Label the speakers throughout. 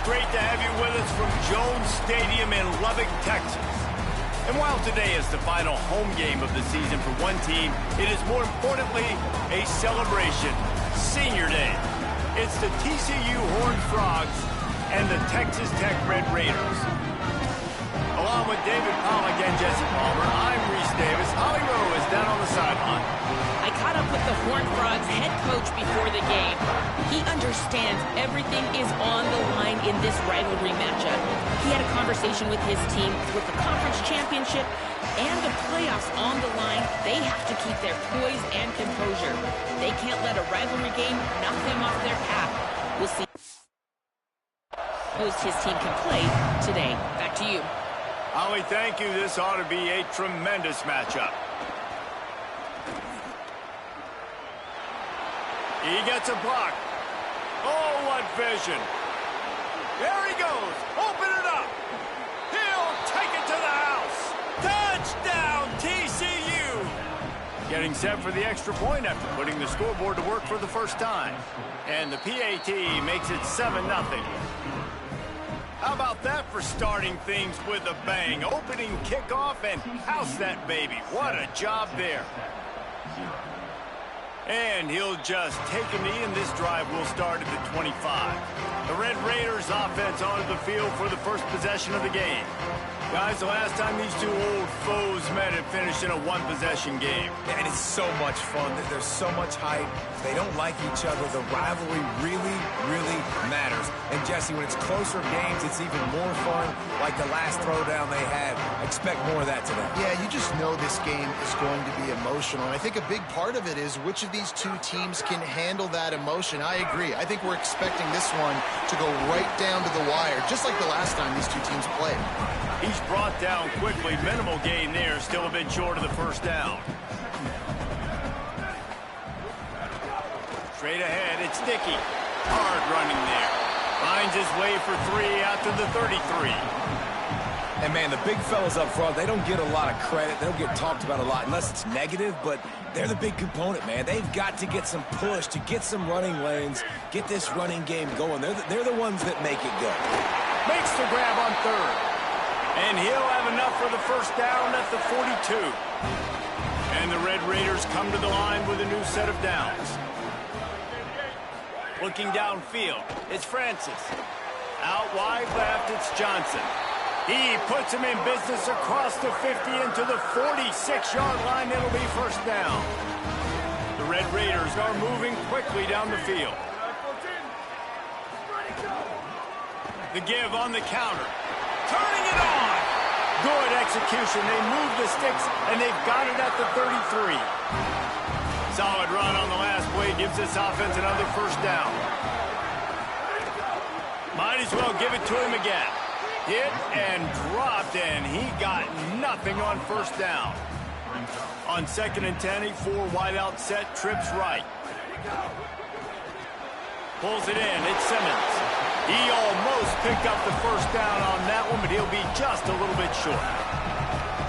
Speaker 1: great to have you with us from Jones Stadium in Lubbock, Texas. And while today is the final home game of the season for one team, it is more importantly a celebration, Senior Day. It's the TCU Horned Frogs and the Texas Tech Red Raiders. Along with David Pollack and Jesse Palmer, I'm Reese Davis. Holly Rowe is down on the sideline.
Speaker 2: I caught up with the Horned Frogs head coach before the game. He understands everything is on the line in this rivalry matchup. He had a conversation with his team with the conference championship and the playoffs on the line. They have to keep their poise and composure. They can't let a rivalry game knock them off their path. We'll see his team can play today. Back to you.
Speaker 1: Holly, thank you. This ought to be a tremendous matchup. He gets a block. Oh, what vision. There he goes. Open it up. He'll take it to the house. Touchdown, TCU. Getting set for the extra point after putting the scoreboard to work for the first time. And the PAT makes it 7-0. How about that for starting things with a bang? Opening kickoff and house that baby. What a job there. And he'll just take a knee, and this drive will start at the 25. The Red Raiders offense onto the field for the first possession of the game. Guys, the last time these two old foes met, it finished in a one-possession game.
Speaker 3: And it's so much fun. There's so much hype. They don't like each other. The rivalry really, really matters. And, Jesse, when it's closer games, it's even more fun, like the last throwdown they had. I expect more of that today.
Speaker 4: Yeah, you just know this game is going to be emotional. And I think a big part of it is which of these two teams can handle that emotion. I agree. I think we're expecting this one to go right down to the wire, just like the last time these two teams played.
Speaker 1: He's brought down quickly. Minimal gain there. Still a bit short of the first down. Straight ahead, it's Dickey. Hard running there. Finds his way for 3 out to the 33.
Speaker 3: And, man, the big fellas up front, they don't get a lot of credit. They don't get talked about a lot unless it's negative, but they're the big component, man. They've got to get some push, to get some running lanes, get this running game going. They're the ones that make it go.
Speaker 1: Makes the grab on third. And he'll have enough for the first down at the 42. And the Red Raiders come to the line with a new set of downs. Looking downfield, it's Francis. Out wide left, it's Johnson. He puts him in business across the 50 into the 46-yard line. It'll be first down. The Red Raiders are moving quickly down the field. The give on the counter. Turning it on. Good execution. They move the sticks, and they've got it at the 33. Solid run on the last play gives this offense another first down. Might as well give it to him again. Hit and dropped, and he got nothing on first down. On 2nd and 10, a 4-wideout set, trips right. Pulls it in, it's Simmons. He almost picked up the first down on that one, but he'll be just a little bit short.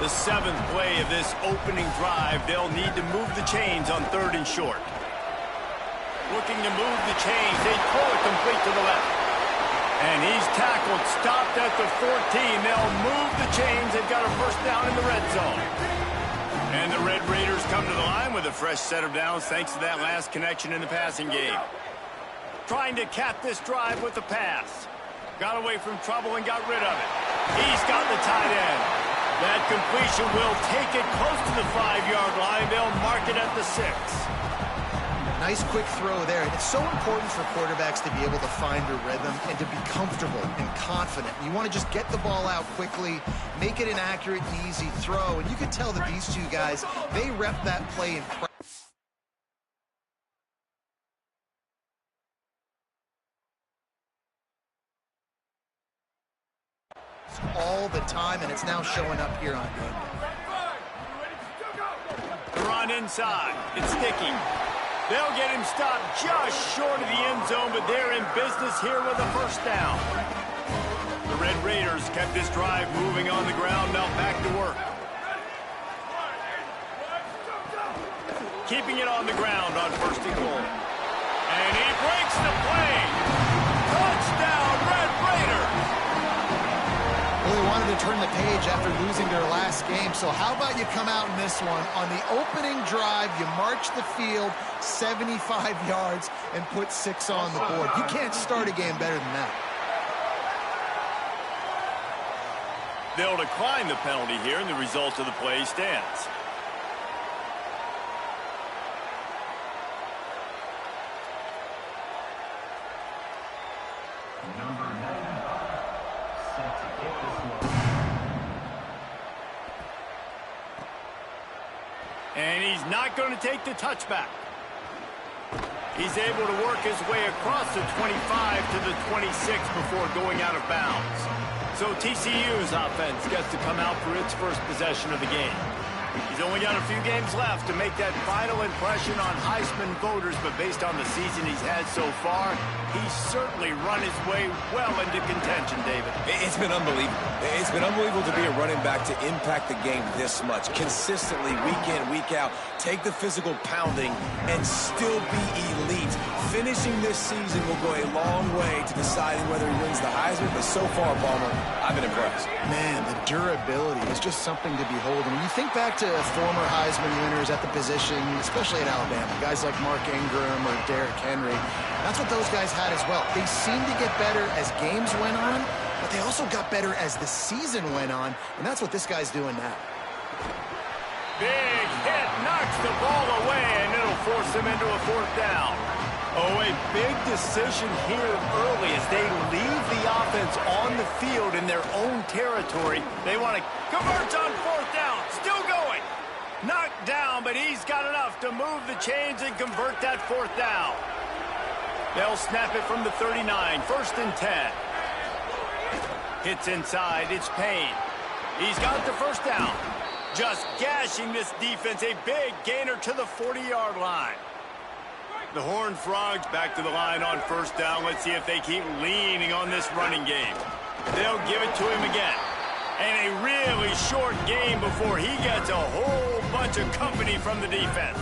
Speaker 1: The 7th play of this opening drive, they'll need to move the chains on 3rd and short. Looking to move the chains, they throw it complete to the left. And he's tackled, stopped at the 14. They'll move the chains. They've got a first down in the red zone. And the Red Raiders come to the line with a fresh set of downs thanks to that last connection in the passing game. Trying to cap this drive with the pass. Got away from trouble and got rid of it. He's got the tight end. That completion will take it close to the 5-yard line. They'll mark it at the 6.
Speaker 4: Nice quick throw there. And it's so important for quarterbacks to be able to find a rhythm and to be comfortable and confident. You want to just get the ball out quickly, make it an accurate and easy throw. And you can tell that these two guys, they rep that play in practice all the time, and it's now showing up here on game.
Speaker 1: The run inside. It's Dickey. They'll get him stopped just short of the end zone, but they're in business here with a first down. The Red Raiders kept this drive moving on the ground, now back to work. Keeping it on the ground on 1st and goal. And he breaks the play. Touchdown, Red Raiders!
Speaker 4: wanted to turn the page after losing their last game. So how about you come out in this one? On the opening drive, you march the field 75 yards and put 6 on the board. You can't start a game better than that.
Speaker 1: They'll decline the penalty here, and the result of the play stands. And he's not going to take the touchback. He's able to work his way across the 25 to the 26 before going out of bounds. So TCU's offense gets to come out for its first possession of the game. He's only got a few games left to make that final impression on Heisman voters, but based on the season he's had so far, he's certainly run his way well into contention, David.
Speaker 3: It's been unbelievable. It's been unbelievable to be a running back to impact the game this much. Consistently, week in, week out, take the physical pounding and still be elite. Finishing this season will go a long way to deciding whether he wins the Heisman, but so far, Palmer, I've been impressed.
Speaker 4: Man, the durability is just something to behold. And when you think back to former Heisman winners at the position, especially at Alabama, guys like Mark Ingram or Derrick Henry, that's what those guys had as well. They seemed to get better as games went on, but they also got better as the season went on, and that's what this guy's doing now.
Speaker 1: Big hit, knocks the ball away, and it'll force him into a 4th down. Oh, a big decision here early as they leave the offense on the field in their own territory. They want to convert on 4th down. Still going. Knocked down, but he's got enough to move the chains and convert that 4th down. They'll snap it from the 39. 1st and 10. Hits inside. It's Payne. He's got the 1st down. Just gashing this defense. A big gainer to the 40-yard line. The Horned Frogs back to the line on 1st down. Let's see if they keep leaning on this running game. They'll give it to him again. And a really short game before he gets a whole bunch of company from the defense.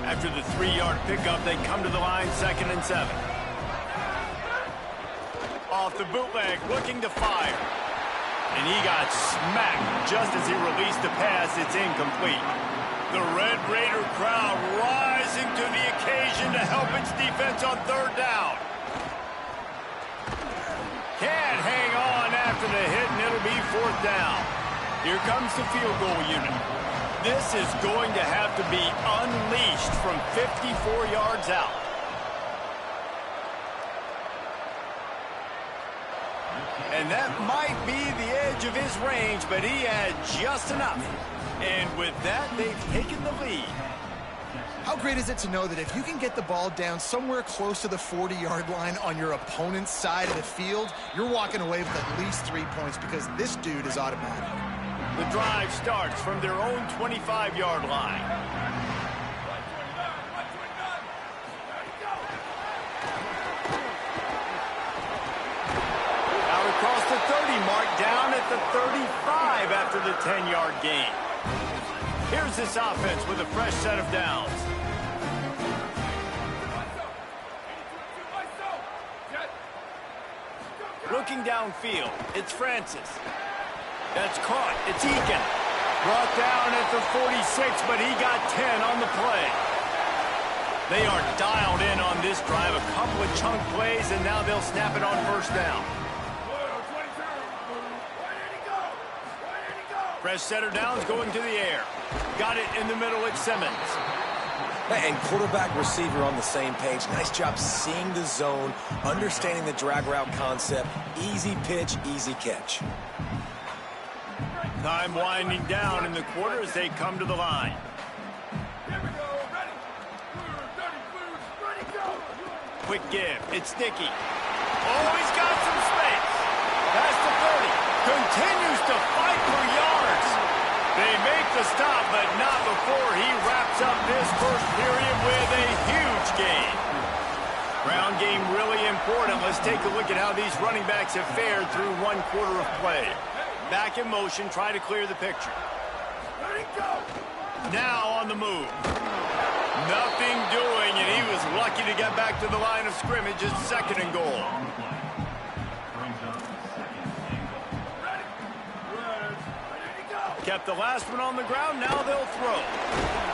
Speaker 1: After the 3-yard pickup, they come to the line 2nd and 7. Off the bootleg, looking to fire. And he got smacked just as he released the pass. It's incomplete. The Red Raider crowd rising to the occasion to help its defense on 3rd down. Can't hang on after the hit, and it'll be 4th down. Here comes the field goal unit. This is going to have to be unleashed from 54 yards out. And that might be the edge of his range, but he had just enough. And with that, they've taken the lead.
Speaker 4: How great is it to know that if you can get the ball down somewhere close to the 40-yard line on your opponent's side of the field, you're walking away with at least 3 points because this dude is automatic.
Speaker 1: The drive starts from their own 25-yard line. Out across the 30 mark, down at the 35 after the 10-yard gain. Here's this offense with a fresh set of downs. Looking downfield, it's Francis. That's caught. It's Eakin. Brought down at the 46, but he got 10 on the play. They are dialed in on this drive. A couple of chunk plays, and now they'll snap it on 1st down. Fresh set of downs going to the air. Got it in the middle at Simmons.
Speaker 3: And quarterback receiver on the same page. Nice job seeing the zone, understanding the drag route concept. Easy pitch, easy catch.
Speaker 1: Time winding down in the quarter as they come to the line. Quick give. It's Dickey. Oh, he's got some space. Past the 30. Continues to fight for yards. They make the stop, but not before he wraps up this first period with a huge gain. Ground game really important. Let's take a look at how these running backs have fared through 1 quarter of play. Back in motion, try to clear the picture. Now on the move. Nothing doing, and he was lucky to get back to the line of scrimmage at 2nd and goal. Kept the last one on the ground. Now they'll throw.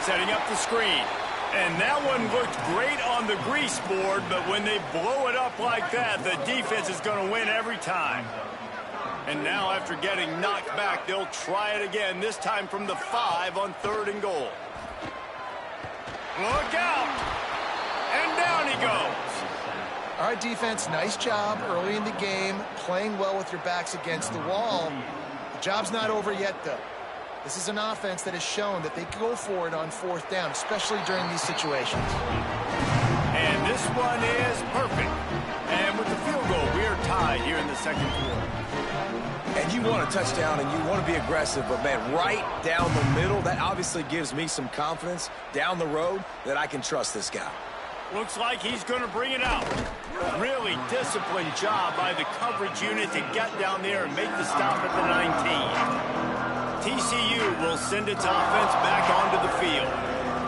Speaker 1: Setting up the screen. And that one looked great on the grease board, but when they blow it up like that, the defense is going to win every time. And now after getting knocked back, they'll try it again, this time from the 5 on 3rd and goal. Look out! And down he goes.
Speaker 4: All right, defense, nice job early in the game, playing well with your backs against the wall. The job's not over yet, though. This is an offense that has shown that they go for it on 4th down, especially during these situations.
Speaker 1: And this one is perfect. And with the field goal, we are tied here in the 2nd quarter.
Speaker 3: And you want a touchdown and you want to be aggressive, but man, right down the middle, that obviously gives me some confidence down the road that I can trust this guy.
Speaker 1: Looks like he's going to bring it out. Really disciplined job by the coverage unit to get down there and make the stop at the 19. TCU will send its offense back onto the field.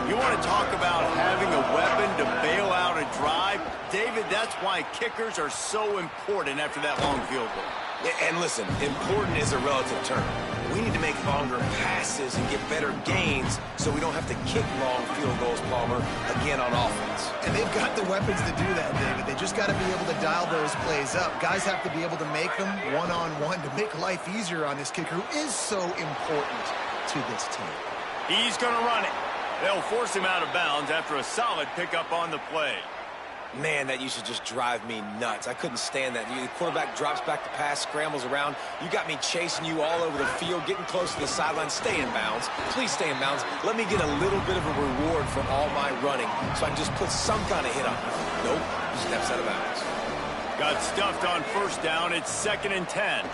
Speaker 1: You want to talk about having a weapon to bail out a drive? David, that's why kickers are so important after that long field goal.
Speaker 3: And listen, important is a relative term. We need to make longer passes and get better gains so we don't have to kick long field goals, Palmer, again on offense.
Speaker 4: And they've got the weapons to do that, David. They just got to be able to dial those plays up. Guys have to be able to make them one-on-one to make life easier on this kicker who is so important to this team.
Speaker 1: He's going to run it. They'll force him out of bounds after a solid pickup on the play.
Speaker 3: Man, that used to just drive me nuts. I couldn't stand that. The quarterback drops back the pass, scrambles around. You got me chasing you all over the field, getting close to the sideline. Stay in bounds. Please stay in bounds. Let me get a little bit of a reward from all my running so I can just put some kind of hit on him. Nope, steps out of bounds.
Speaker 1: Got stuffed on 1st down. It's 2nd and 10.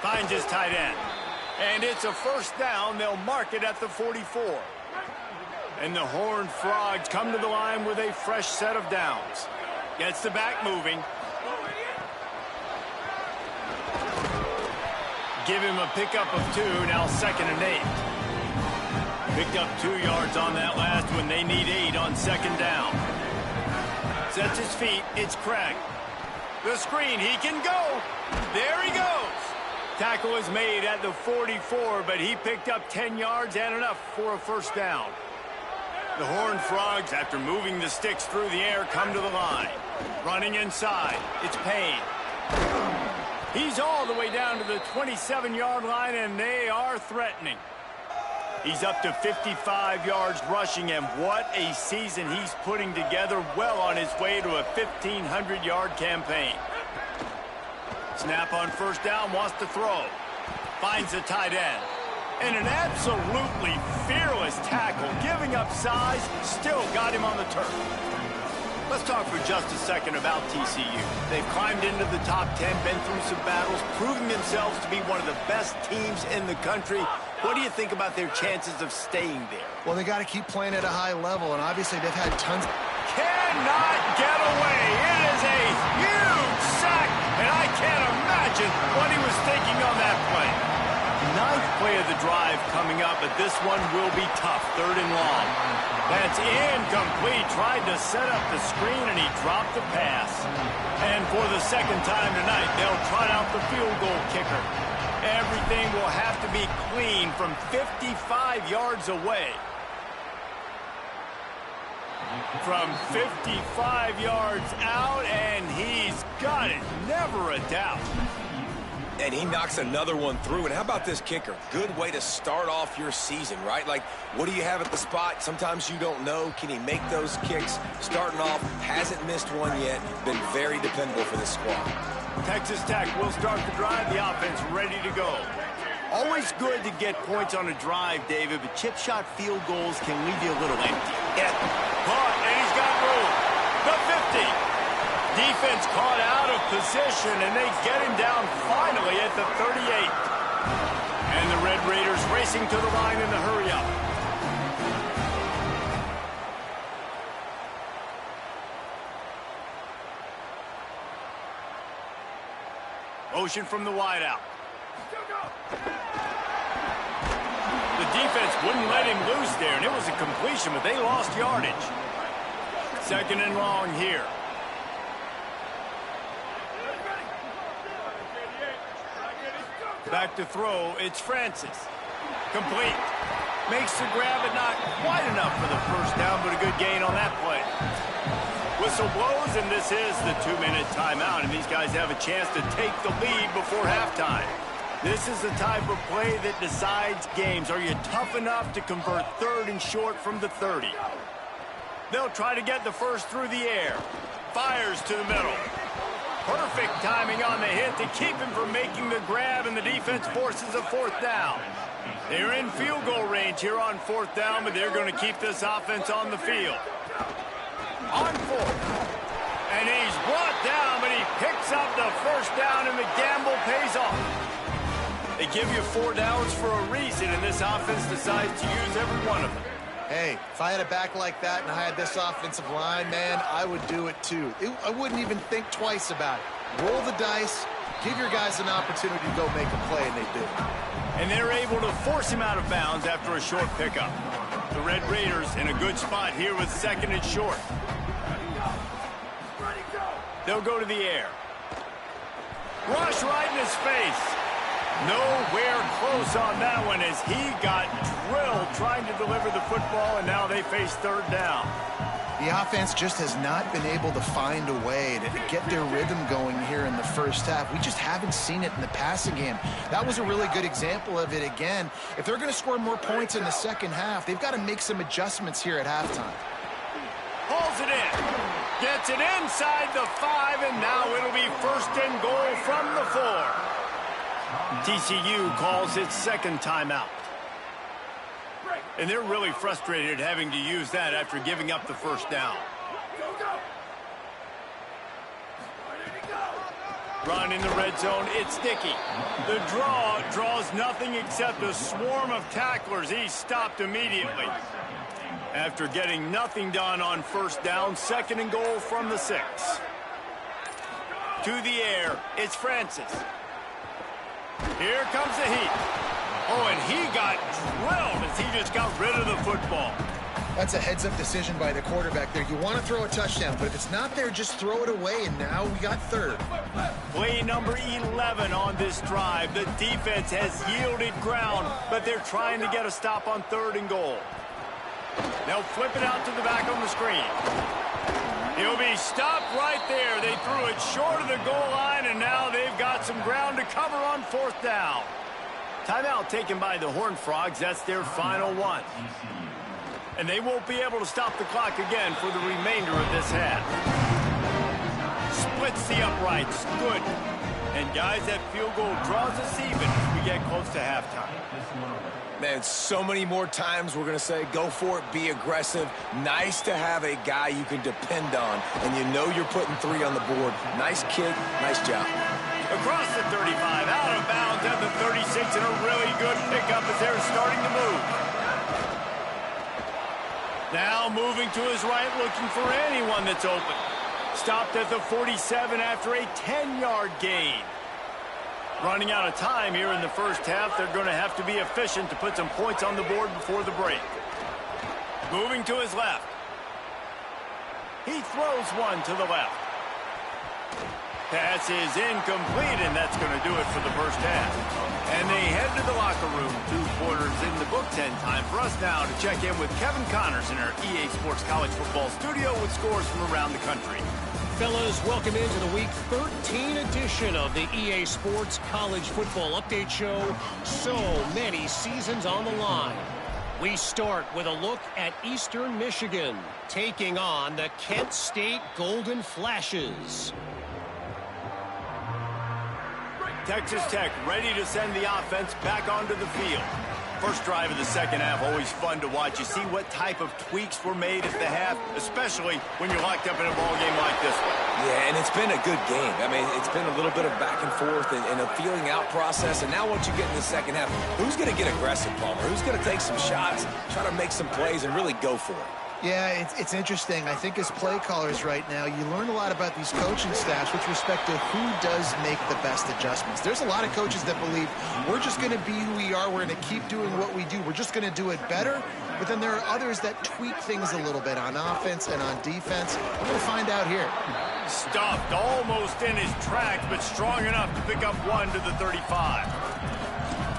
Speaker 1: Finds his tight end. And it's a 1st down. They'll mark it at the 44. And the Horned Frogs come to the line with a fresh set of downs. Gets the back moving. Give him a pickup of 2, now 2nd and 8. Picked up 2 yards on that last one. They need 8 on 2nd down. Sets his feet. It's Craig. The screen. He can go. There he goes. Tackle is made at the 44, but he picked up 10 yards and enough for a 1st down. The Horned Frogs, after moving the sticks through the air, come to the line. Running inside. It's Payne. He's all the way down to the 27-yard line, and they are threatening. He's up to 55 yards rushing, and what a season he's putting together, well on his way to a 1,500-yard campaign. Snap on 1st down, wants to throw. Finds the tight end. And an absolutely fearless tackle, giving up size, still got him on the turf. Let's talk for just a second about TCU. They've climbed into the top 10, been through some battles, proving themselves to be one of the best teams in the country. What do you think about their chances of staying there?
Speaker 4: Well, they got to keep playing at a high level, and obviously they've had tons.
Speaker 1: Cannot get away. It is a huge sack, and I can't imagine what he was thinking on that play. 9th play of the drive coming up, but this one will be tough. 3rd and long. That's incomplete. Tried to set up the screen, and he dropped the pass. And for the 2nd time tonight, they'll trot out the field goal kicker. Everything will have to be clean from 55 yards away. From 55 yards out, and he's got it. Never a doubt.
Speaker 3: And he knocks another one through. And how about this kicker? Good way to start off your season, right? Like, what do you have at the spot? Sometimes you don't know. Can he make those kicks? Starting off, hasn't missed one yet. Been very dependable for this squad.
Speaker 1: Texas Tech will start the drive. The offense ready to go. Always good to get points on a drive, David, but chip shot field goals can leave you a little empty. Yeah. Caught, and he's got room. The 50. Defense caught out of position, and they get him down finally at the 38. And the Red Raiders racing to the line in the hurry-up. Motion from the wideout. The defense wouldn't let him loose there, and it was a completion, but they lost yardage. 2nd and long here. Back to throw, it's Francis. Complete. Makes the grab, but not quite enough for the first down, but a good gain on that play. Whistle blows, and this is the 2-minute timeout, and these guys have a chance to take the lead before halftime. This is the type of play that decides games. Are you tough enough to convert 3rd and short from the 30? They'll try to get the first through the air. Fires to the middle. Perfect timing on the hit to keep him from making the grab, and the defense forces a 4th down. They're in field goal range here on 4th down, but they're going to keep this offense on the field. On 4th. And he's brought down, but he picks up the first down, and the gamble pays off. They give you 4 downs for a reason, and this offense decides to use every one of them.
Speaker 4: Hey, if I had a back like that and I had this offensive line, man, I would do it too. I wouldn't even think twice about it. Roll the dice, give your guys an opportunity to go make a play, and they do.
Speaker 1: And they're able to force him out of bounds after a short pickup. The Red Raiders in a good spot here with 2nd and short. They'll go to the air. Rush right in his face. Nowhere close on that one as he got drilled trying to deliver the football, and now they face 3rd down.
Speaker 4: The offense just has not been able to find a way to get their rhythm going here in the first half. We just haven't seen it in the passing game. That was a really good example of it again. If they're going to score more points in the second half, they've got to make some adjustments here at halftime.
Speaker 1: Pulls it in. Gets it inside the 5, and now it'll be 1st and goal from the 4. TCU calls its 2nd timeout. And they're really frustrated having to use that after giving up the first down. Run in the red zone, it's Dickey. The draw draws nothing except a swarm of tacklers. He's stopped immediately. After getting nothing done on first down, 2nd and goal from the 6. To the air, it's Francis. Here comes the heat. Oh, and he got drilled as he just got rid of the football.
Speaker 4: That's a heads-up decision by the quarterback there. You want to throw a touchdown, but if it's not there, just throw it away, and now we got 3rd.
Speaker 1: Play number 11 on this drive. The defense has yielded ground, but they're trying to get a stop on 3rd and goal. They'll flip it out to the back on the screen. He'll be stopped right there. They threw it short of the goal line, and now they've got some ground to cover on 4th down. Timeout taken by the Horned Frogs. That's their final one. And they won't be able to stop the clock again for the remainder of this half. Splits the uprights. Good. And guys, that field goal draws us even as we get close to halftime.
Speaker 3: Man, so many more times we're going to say, go for it, be aggressive. Nice to have a guy you can depend on, and you know you're putting 3 on the board. Nice kick, nice job.
Speaker 1: Across the 35, out of bounds at the 36, and a really good pickup as they're starting to move. Now moving to his right, looking for anyone that's open. Stopped at the 47 after a 10-yard gain. Running out of time here in the first half, they're going to have to be efficient to put some points on the board before the break. Moving to his left. He throws one to the left. Pass is incomplete, and that's going to do it for the first half. And they head to the locker room. 2 quarters in the books, and time for us now to check in with Kevin Connors in our EA Sports College Football Studio with scores from around the country.
Speaker 5: Fellas, welcome into the Week 13 edition of the EA Sports College Football Update Show. So many seasons on the line. We start with a look at Eastern Michigan, taking on the Kent State Golden Flashes.
Speaker 1: Texas Tech ready to send the offense back onto the field. First drive of the second half, always fun to watch. You see what type of tweaks were made at the half, especially when you're locked up in a ball game like this one.
Speaker 3: Yeah, and it's been a good game. I mean, it's been a little bit of back and forth and a feeling out process. And now once you get in the second half, who's going to get aggressive, Palmer? Who's going to take some shots, try to make some plays, and really go for it?
Speaker 4: Yeah, it's interesting. I think as play callers right now, you learn a lot about these coaching staffs with respect to who does make the best adjustments. There's a lot of coaches that believe we're just going to be who we are. We're going to keep doing what we do. We're just going to do it better. But then there are others that tweak things a little bit on offense and on defense. We're going to find out here.
Speaker 1: Stuffed almost in his tracks, but strong enough to pick up one to the 35.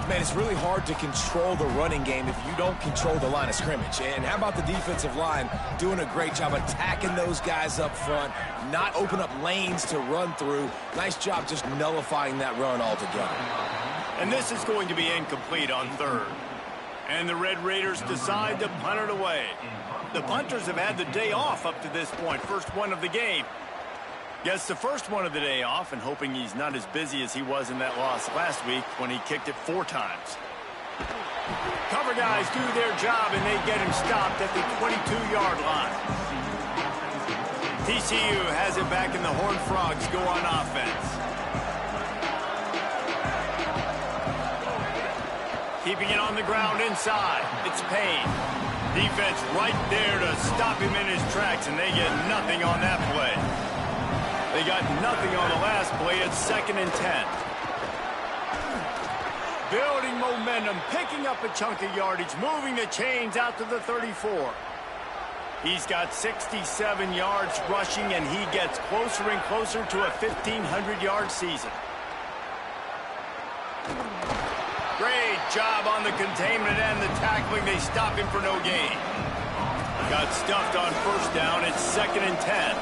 Speaker 3: Man, it's really hard to control the running game if you don't control the line of scrimmage. And how about the defensive line doing a great job attacking those guys up front, not open up lanes to run through. Nice job just nullifying that run altogether.
Speaker 1: And this is going to be incomplete on third. And the Red Raiders decide to punt it away. The punters have had the day off up to this point, first one of the game. Gets the first one of the day off and hoping he's not as busy as he was in that loss last week when he kicked it 4 times. Cover guys do their job and they get him stopped at the 22-yard line. TCU has it back and the Horned Frogs go on offense. Keeping it on the ground inside. It's Payne. Defense right there to stop him in his tracks and they get nothing on that play. They got nothing on the last play. It's 2nd and 10. Building momentum, picking up a chunk of yardage, moving the chains out to the 34. He's got 67 yards rushing, and he gets closer and closer to a 1,500-yard season. Great job on the containment and the tackling. They stop him for no gain. Got stuffed on first down. It's 2nd and 10.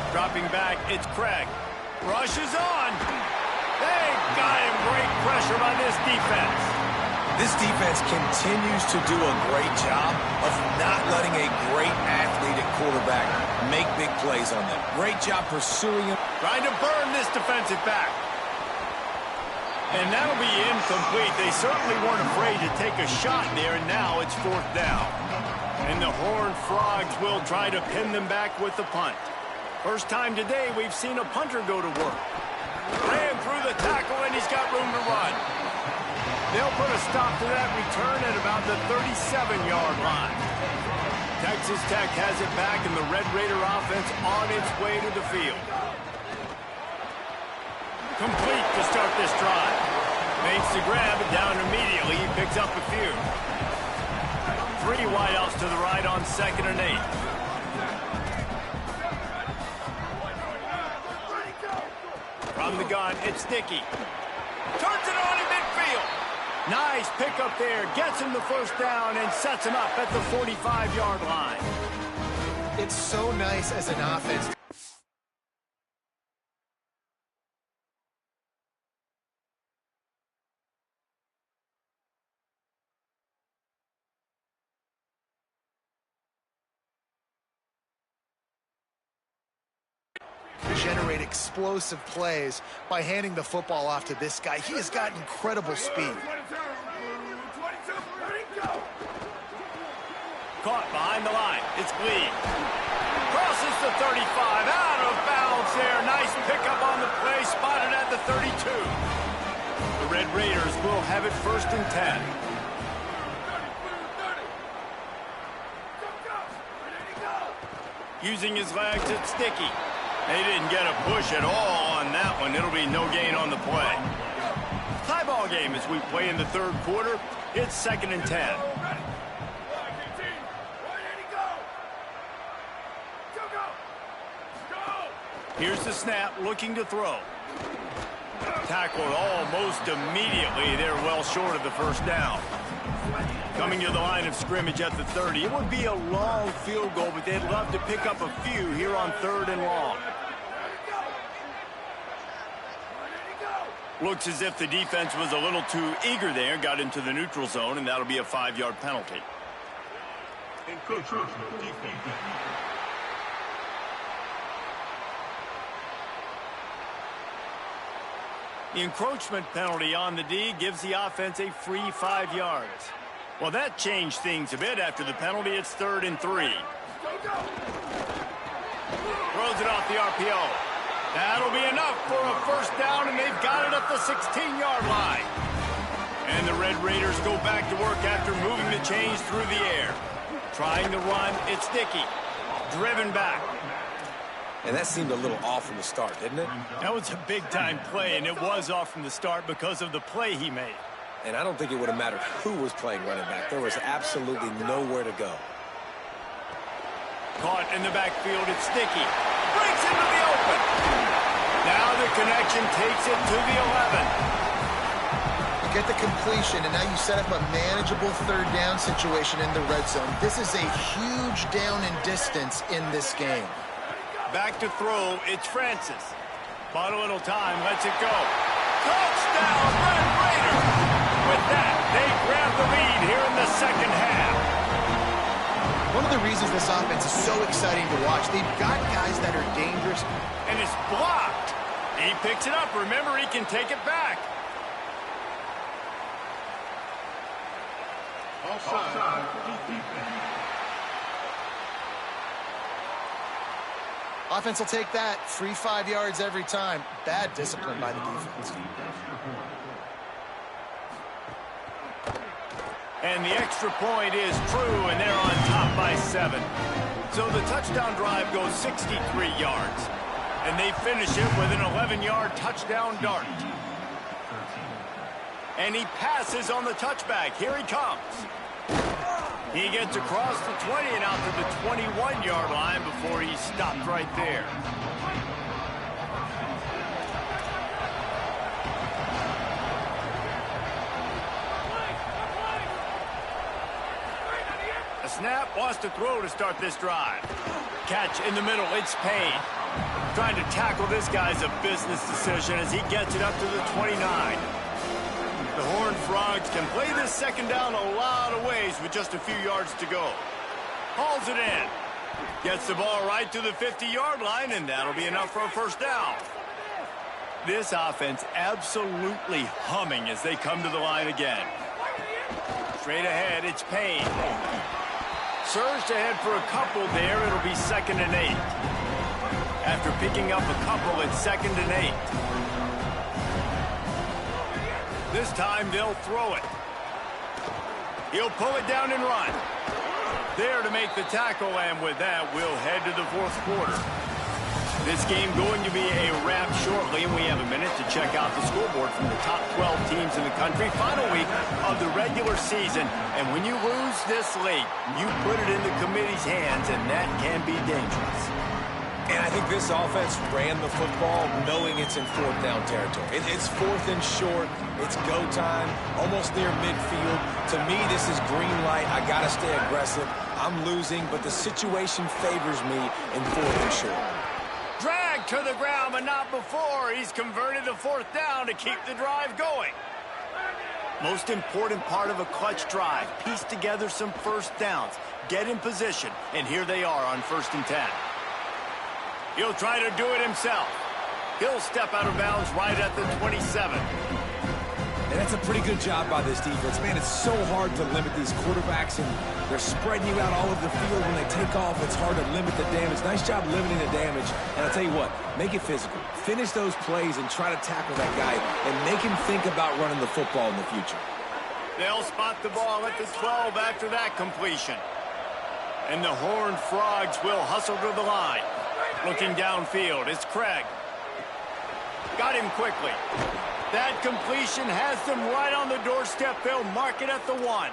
Speaker 1: Dropping back, it's Craig. Rushes on. They got him. Great pressure by this defense.
Speaker 3: This defense continues to do a great job of not letting a great athlete at quarterback make big plays on them. Great job pursuing him.
Speaker 1: Trying to burn this defensive back. And that'll be incomplete. They certainly weren't afraid to take a shot there, and now it's 4th down. And the Horned Frogs will try to pin them back with the punt. First time today we've seen a punter go to work. Ran through the tackle and he's got room to run. They'll put a stop to that return at about the 37-yard line. Texas Tech has it back and the Red Raider offense on its way to the field. Complete to start this drive. Makes the grab and down immediately. He picks up a few. 3 wideouts to the right on 2nd and 8. From the gun, it's Dickey. Turns it on in midfield. Nice pickup there. Gets him the first down and sets him up at the 45-yard line.
Speaker 4: It's so nice as an offense. Generate explosive plays by handing the football off to this guy. He has got incredible speed.
Speaker 1: Caught behind the line. It's Lee. Crosses the 35. Out of bounds there. Nice pickup on the play. Spotted at the 32. The Red Raiders will have it 1st and 10. Using his legs, it's Dickey. They didn't get a push at all on that one. It'll be no gain on the play. Tie ball game as we play in the 3rd quarter. It's 2nd and 10. Here's the snap, looking to throw. Tackled almost immediately. They're well short of the first down. Coming to the line of scrimmage at the 30. It would be a long field goal, but they'd love to pick up a few here on 3rd and long. Looks as if the defense was a little too eager there, got into the neutral zone, and that'll be a 5-yard penalty. The encroachment penalty on the D gives the offense a free 5 yards. Well, that changed things a bit after the penalty. It's 3rd and 3. Throws it off the RPO. That'll be enough for a first down, and they've got it at the 16-yard line. And the Red Raiders go back to work after moving the chains through the air. Trying to run, it's Dickey. Driven back.
Speaker 3: And that seemed a little off from the start, didn't it?
Speaker 1: That was a big-time play, and it was off from the start because of the play he made.
Speaker 3: And I don't think it would have mattered who was playing running back. There was absolutely nowhere to go.
Speaker 1: Caught in the backfield, it's Dickey. Breaks into the open. Now the connection takes it to the 11.
Speaker 4: You get the completion, and now you set up a manageable third down situation in the red zone. This is a huge down in distance in this game.
Speaker 1: Back to throw, it's Francis. Bought a little time, lets it go. Touchdown, Red Raiders! With that, they grab the lead here in the second half.
Speaker 4: One of the reasons this offense is so exciting to watch, they've got guys that are dangerous.
Speaker 1: And it's blocked. He picks it up. Remember, he can take it back.
Speaker 6: Offside.
Speaker 4: Offense will take that. Free 5 yards every time. Bad discipline by the defense.
Speaker 1: And the extra point is true, and they're on top by 7. So the touchdown drive goes 63 yards. And they finish it with an 11-yard touchdown dart. And he passes on the touchback. Here he comes. He gets across the 20 and out to the 21-yard line before he's stopped right there. A snap, wants to throw to start this drive. Catch in the middle, it's Payne. Trying to tackle this guy's a business decision as he gets it up to the 29. The Horned Frogs can play this second down a lot of ways with just a few yards to go. Hauls it in. Gets the ball right to the 50-yard line, and that'll be enough for a first down. This offense absolutely humming as they come to the line again. Straight ahead, it's Payne. Surged ahead for a couple there. It'll be 2nd and 8. After picking up a couple, it's 2nd and 8. This time, they'll throw it. He'll pull it down and run. There to make the tackle, and with that, we'll head to the 4th quarter. This game going to be a wrap shortly, and we have a minute to check out the scoreboard from the top 12 teams in the country. Final week of the regular season, and when you lose this late, you put it in the committee's hands, and that can be dangerous.
Speaker 3: And I think this offense ran the football knowing it's in 4th down territory. It's 4th and short. It's go time, almost near midfield. To me, this is green light. I got to stay aggressive. I'm losing, but the situation favors me in 4th and short.
Speaker 1: Drag to the ground, but not before. He's converted the 4th down to keep the drive going. Most important part of a clutch drive. Piece together some first downs. Get in position, and here they are on 1st and 10. He'll try to do it himself. He'll step out of bounds right at the 27.
Speaker 3: And that's a pretty good job by this defense. Man, it's so hard to limit these quarterbacks, and they're spreading you out all over the field. When they take off, it's hard to limit the damage. Nice job limiting the damage. And I'll tell you what, make it physical. Finish those plays and try to tackle that guy and make him think about running the football in the future.
Speaker 1: They'll spot the ball at the 12 after that completion. And the Horned Frogs will hustle to the line. Looking downfield, it's Craig. Got him quickly. That completion has them right on the doorstep. They'll mark it at the 1.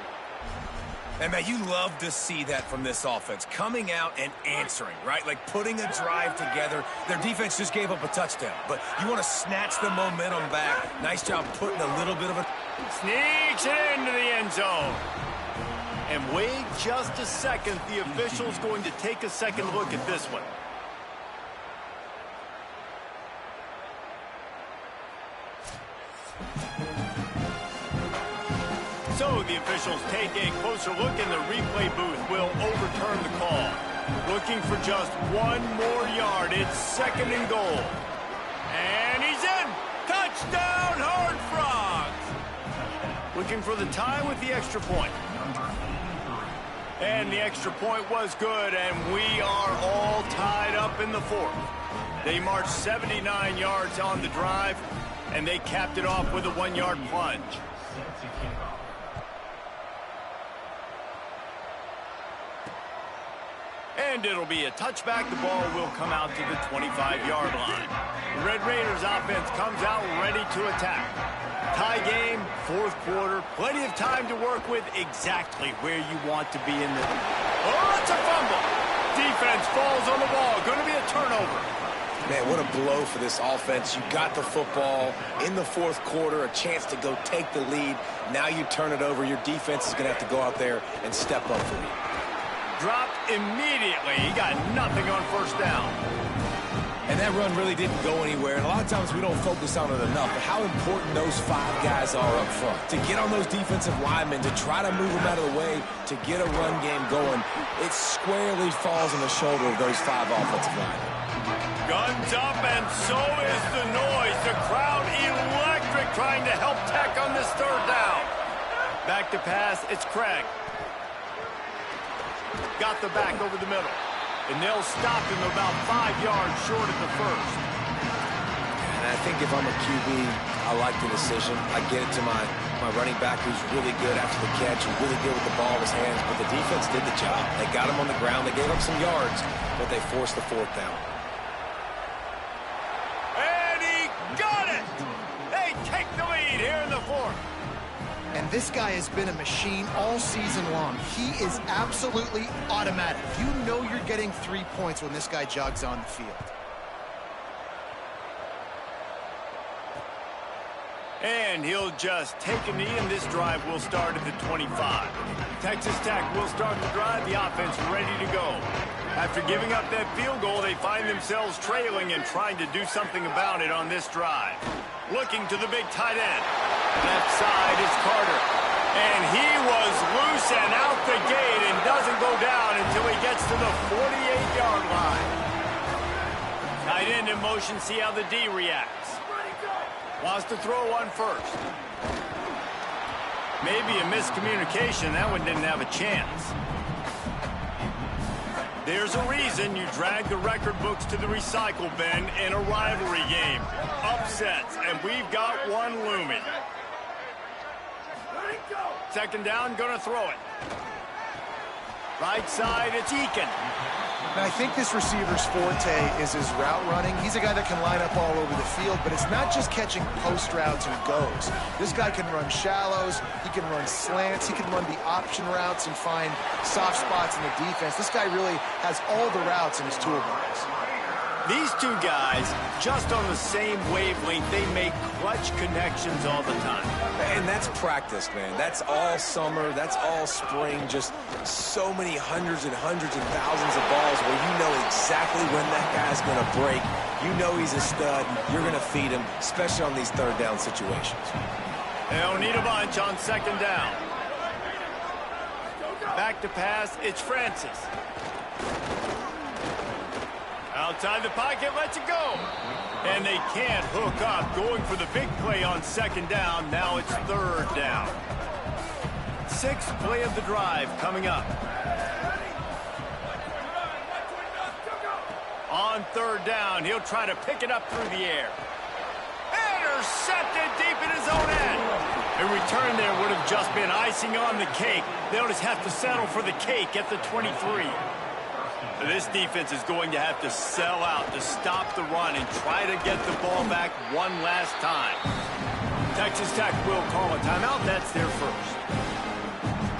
Speaker 3: And, man, you love to see that from this offense. Coming out and answering, right? Like putting a drive together. Their defense just gave up a touchdown. But you want to snatch the momentum back. Nice job putting a little bit of a...
Speaker 1: Sneaks it into the end zone. And wait just a second. The official's going to take a second look at this one. So the officials take a closer look, and the replay booth will overturn the call. Looking for just 1 more yard. It's 2nd and goal. And he's in. Touchdown, Horned Frogs. Looking for the tie with the extra point. And the extra point was good, and we are all tied up in the 4th. They marched 79 yards on the drive, and they capped it off with a 1-yard plunge. And it'll be a touchback. The ball will come out to the 25-yard line. The Red Raiders offense comes out ready to attack. Tie game, fourth quarter, plenty of time to work with, exactly where you want to be in the... Oh, it's a fumble. Defense falls on the ball. Going to be a turnover.
Speaker 3: Man, what a blow for this offense. You got the football in the fourth quarter, a chance to go take the lead. Now you turn it over. Your defense is going to have to go out there and step up for you.
Speaker 1: Dropped immediately. He got nothing on first down.
Speaker 3: And that run really didn't go anywhere. And a lot of times we don't focus on it enough. But how important those 5 guys are up front. To get on those defensive linemen, to try to move them out of the way, to get a run game going, it squarely falls on the shoulder of those 5 offensive linemen.
Speaker 1: Guns up, and so is the noise. The crowd electric, trying to help Tech on this third down. Back to pass, it's Craig. Got the back over the middle. And they'll stop him about 5 yards short at the first.
Speaker 3: And I think if I'm a QB, I like the decision. I get it to my running back, who's really good after the catch and really good with the ball in his hands. But the defense did the job. They got him on the ground. They gave up some yards, but they forced the fourth down.
Speaker 1: And he got it! They take the lead here in the fourth.
Speaker 4: And this guy has been a machine all season long. He is absolutely automatic. You know you're getting 3 points when this guy jogs on the field.
Speaker 1: And he'll just take a knee, and this drive will start at the 25. Texas Tech will start the drive, the offense ready to go. After giving up that field goal, they find themselves trailing and trying to do something about it on this drive. Looking to the big tight end. Left side is Carter. And he was loose and out the gate and doesn't go down until he gets to the 48-yard line. Tight end in motion, see how the D reacts. Wants to throw one first. Maybe a miscommunication. That one didn't have a chance. There's a reason you drag the record books to the recycle bin in a rivalry game. Upsets, and we've got one looming. Second down, gonna throw it. Right side, it's Eakin.
Speaker 4: Now, I think this receiver's forte is his route running. He's a guy that can line up all over the field, but it's not just catching post routes and goes. This guy can run shallows, he can run slants, he can run the option routes and find soft spots in the defense. This guy really has all the routes in his toolbox.
Speaker 1: These two guys, just on the same wavelength, they make clutch connections all the time.
Speaker 3: And that's practice, man. That's all summer. That's all spring. Just so many hundreds and hundreds and thousands of balls where you know exactly when that guy's going to break. You know he's a stud. You're going to feed him, especially on these third down situations.
Speaker 1: They don't need a bunch on second down. Back to pass, it's Francis. Outside the pocket, lets it go. And they can't hook up. Going for the big play on second down. Now it's third down. Sixth play of the drive coming up. On third down, he'll try to pick it up through the air. Intercepted deep in his own end. A return there would have just been icing on the cake. They'll just have to settle for the cake at the 23. This defense is going to have to sell out to stop the run and try to get the ball back one last time. Texas Tech will call a timeout. That's their first.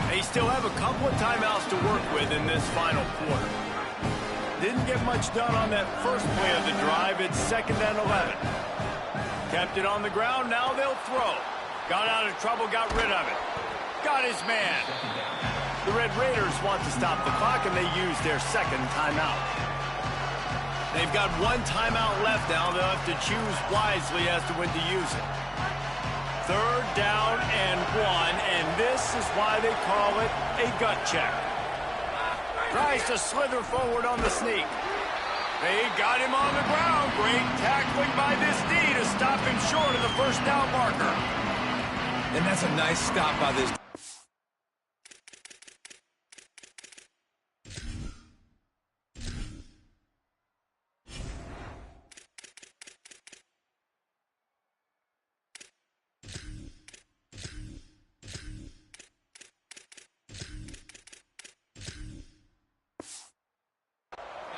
Speaker 1: They still have a couple of timeouts to work with in this final quarter. Didn't get much done on that first play of the drive. It's 2nd and 11. Kept it on the ground. Now they'll throw. Got out of trouble, got rid of it. Got his man. The Red Raiders want to stop the clock, and they use their second timeout. They've got one timeout left now. They'll have to choose wisely as to when to use it. Third down and 1, and this is why they call it a gut check. Tries to slither forward on the sneak. They got him on the ground. Great tackling by this D to stop him short of the first down marker.
Speaker 3: And that's a nice stop by this.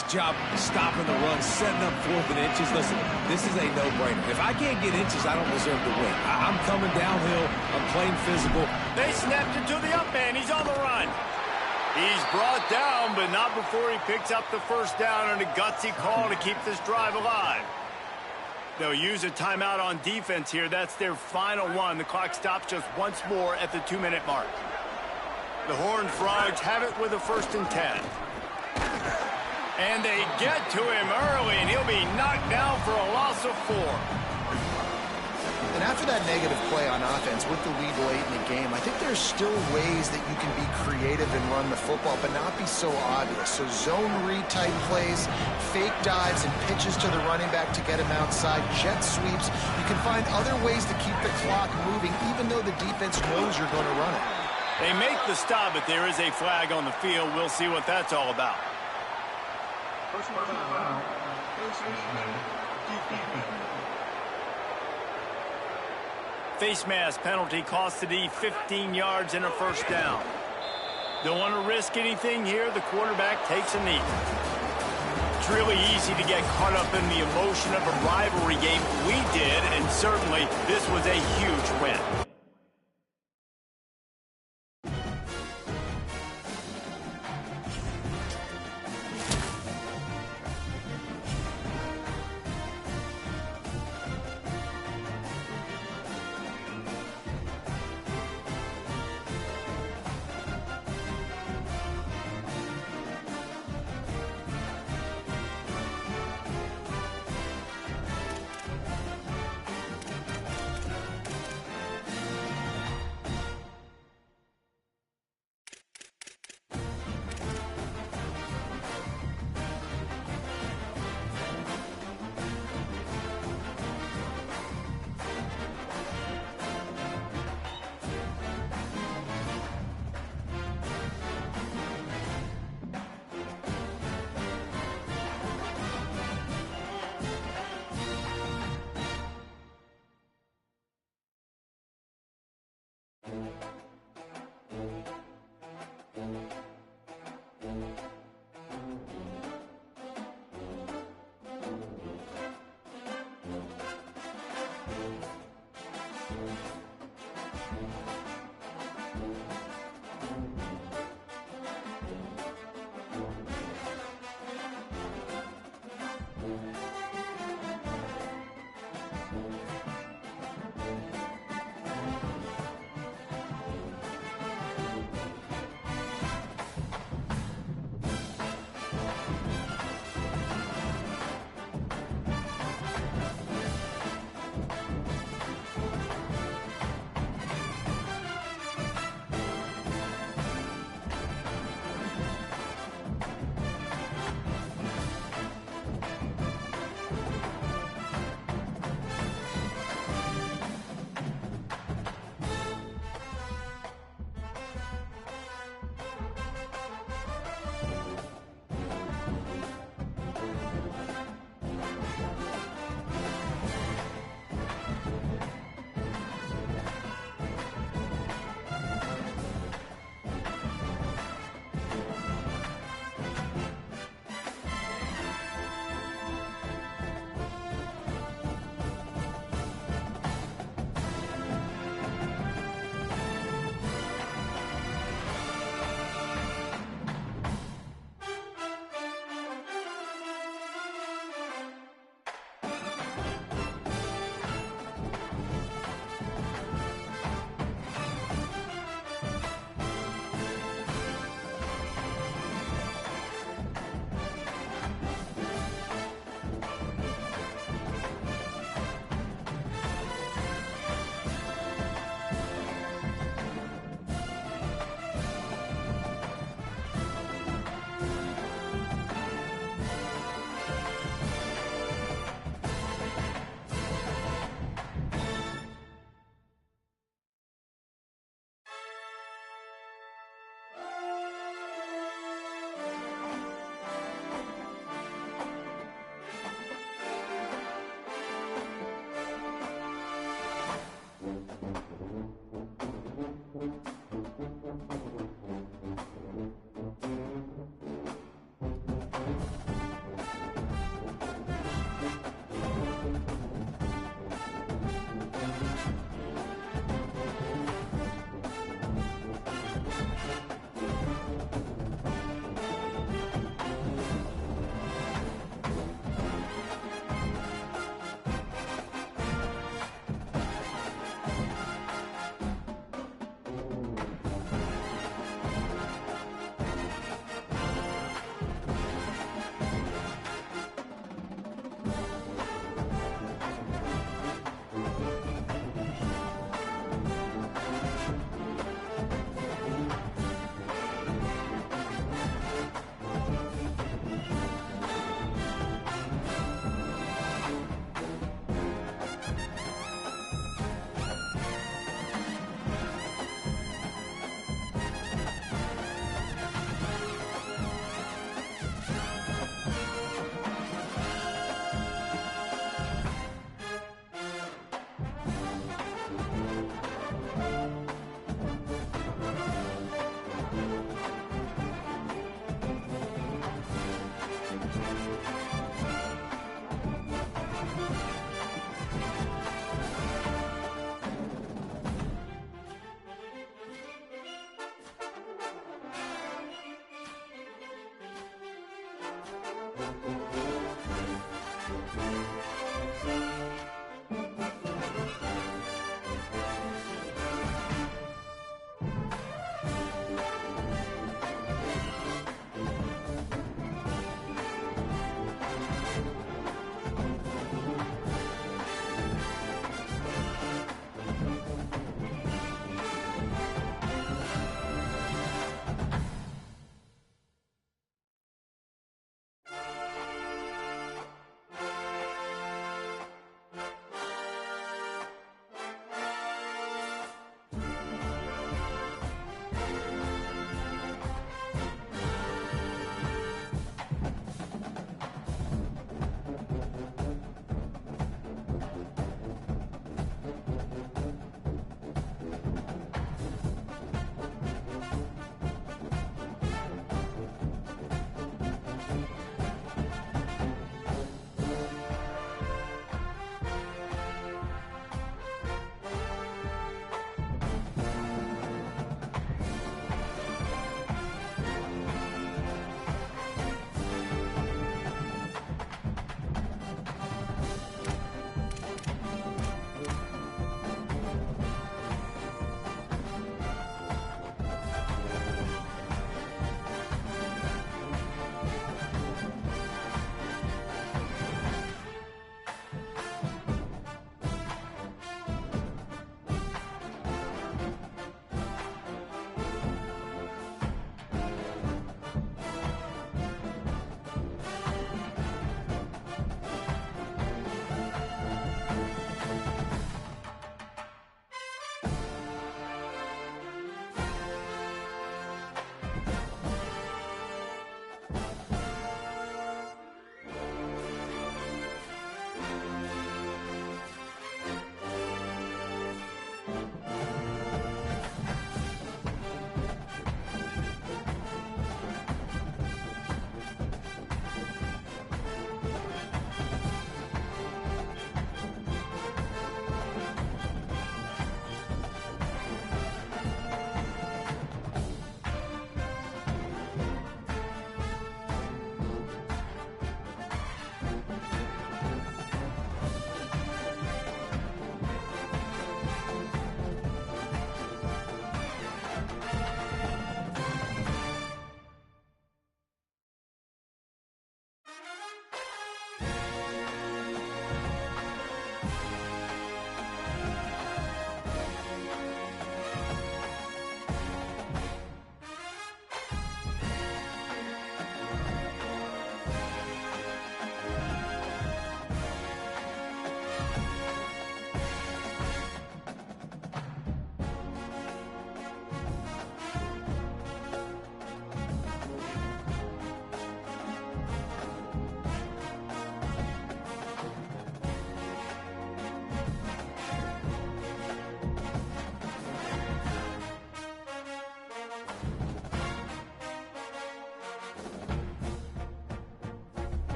Speaker 3: Nice job stopping the run, setting up 4th and inches. Listen, this is a no-brainer. If I can't get inches, I don't deserve to win. I'm coming downhill. I'm playing physical.
Speaker 1: They snapped it to the up man. He's on the run. He's brought down, but not before he picks up the first down and a gutsy call to keep this drive alive. They'll use a timeout on defense here. That's their final one. The clock stops just once more at the 2-minute mark. The Horned Frogs have it with a 1st and 10. And they get to him early, and he'll be knocked down for a loss of 4.
Speaker 4: And after that negative play on offense with the lead late in the game, I think there's still ways that you can be creative and run the football, but not be so obvious. So zone read type plays, fake dives, and pitches to the running back to get him outside, jet sweeps. You can find other ways to keep the clock moving, even though the defense knows you're going to run it.
Speaker 1: They make the stop, but there is a flag on the field. We'll see what that's all about. Face mask penalty costs the D 15 yards and a 1st down. Don't want to risk anything here. The quarterback takes a knee. It's really easy to get caught up in the emotion of a rivalry game. We did, and certainly this was a huge win.